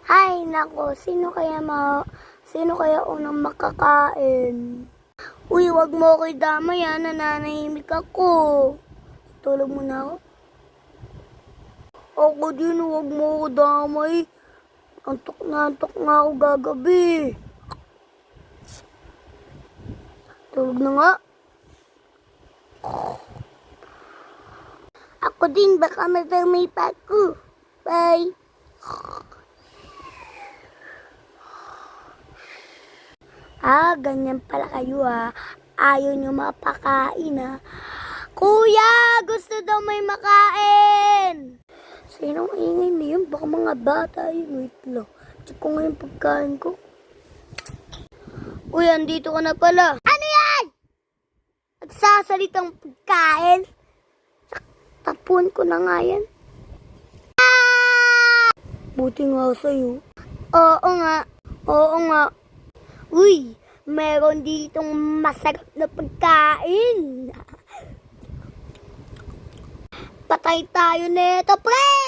Ay, nako, sino kaya unang makakain? Uy, wag mo ko idamay nananahimik ako. Tulog mo na ako. Ako din, wag mo ko damay. Antok na ako gagabi. Tulog na nga. Ako din, baka madamay pa ako. Bye. Ganyan pala kayo Ayaw nyo mapakain Kuya, gusto daw may makain. Sino ang ingay na yun? Baka mga bata yun. Wait lang. Check ko nga yung pagkain ko. Uy, andito ka na pala. Ano yan? Nagsasalitang pagkain? Tapuan ko na nga yan. Buti nga sa'yo. Oo nga. Uy, meron ditong masarap na pagkain. Patay tayo nito, pre!